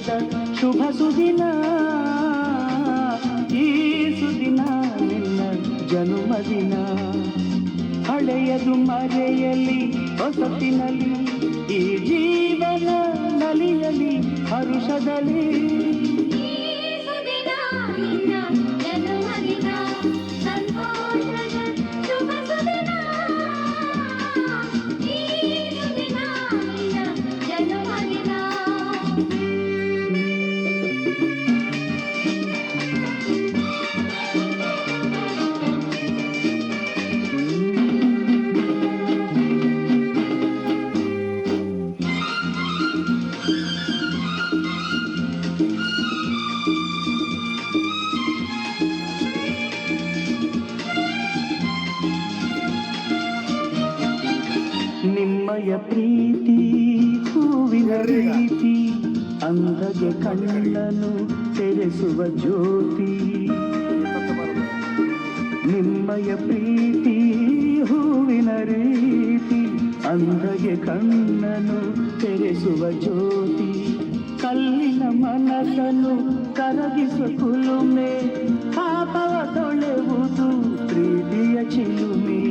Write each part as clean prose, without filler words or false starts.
ಸಂತೋಷದ ಶುಭ ಸುದಿನ, ಈ ಸುದಿನ ನಿನ್ನ ಜನುಮದಿನ. ಹಳೆಯದು ಮರೆಯಲಿ ಹೊಸತಿನಲ್ಲಿ, ಈ ಜೀವನ ನಲಿಯಲಿ ಹರುಷದಲ್ಲಿ. ನಿಮ್ಮಯ ಪ್ರೀತಿ ಹೂವಿನ ರೀತಿ, ಅಂದಗೆ ಕಣ್ಣನು ತೆರೆಸುವ ಜ್ಯೋತಿ. ನಿಮ್ಮಯ ಪ್ರೀತಿ ಹೂವಿನ ರೀತಿ, ಅಂದಗೆ ಕಣ್ಣನು ತೆರೆಸುವ ಜ್ಯೋತಿ. ಕಲ್ಲಿನ ಮನಸ್ಸನ್ನು ಕರಗಿಸುವ ಕುಲುಮೆ, ಪಾಪವ ತೊಳೆವುದು ಪ್ರೀತಿಯ ಚಿಲುಮೆ.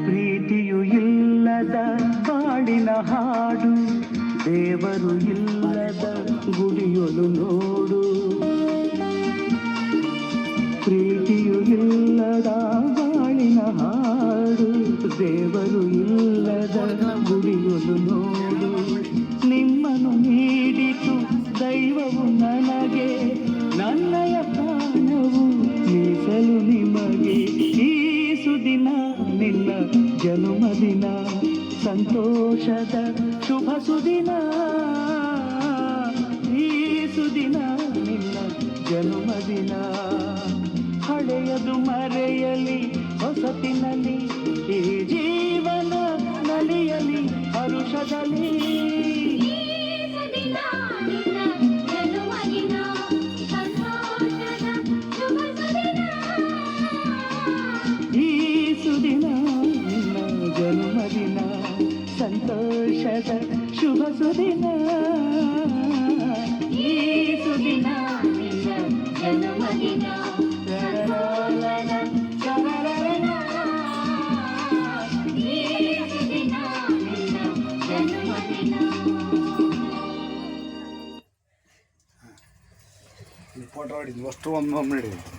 ಪ್ರೀತಿಯು ಇಲ್ಲದ ಬಾಳಿನ ಹಾಡು, ದೇವರು ಇಲ್ಲದ ಗುಡಿಯೊಲು ನೋಡು. ಪ್ರೀತಿಯು ಇಲ್ಲದ ಬಾಳಿನ ಹಾಡು, ದೇವರು ಇಲ್ಲದ ಗುಡಿಯೊಲು ನೋಡು. ನಿಮ್ಮನ್ನು ನೀಡಿತು ದೈವವು ನನಗೆ, ನನ್ನಯ ಪ್ರಾಣವು ಮೀಸಲು ನಿಮಗೆ. ಈ ಸುದಿನ ನಿನ್ನ ಜನುಮದಿನ, ಸಂತೋಷದ ಶುಭ ಸುದಿನ, ಈ ಸುದಿನ ನಿನ್ನ ಜನುಮದಿನ. ಹಳೆಯದು ಮರೆಯಲಿ ಹೊಸತಿನಲ್ಲಿ, ಈ ಜೀವನ ನಲಿಯಲಿ ಹರುಷದಲ್ಲಿ. ಈ ಸುದಿನ ನಿನ್ನ ಜನುಮದಿನ, ಸಂತೋಷದ ಶುಭ ಸುದಿನ. ಈ ಸುದಿನ ನಿನ್ನ ಜನುಮದಿನ. ಫೋಟೋ ಹೊಡಿದ್ವಿ ಅಷ್ಟು ಒಮ್ಮೆ ನಡೆಯುತ್ತೆ.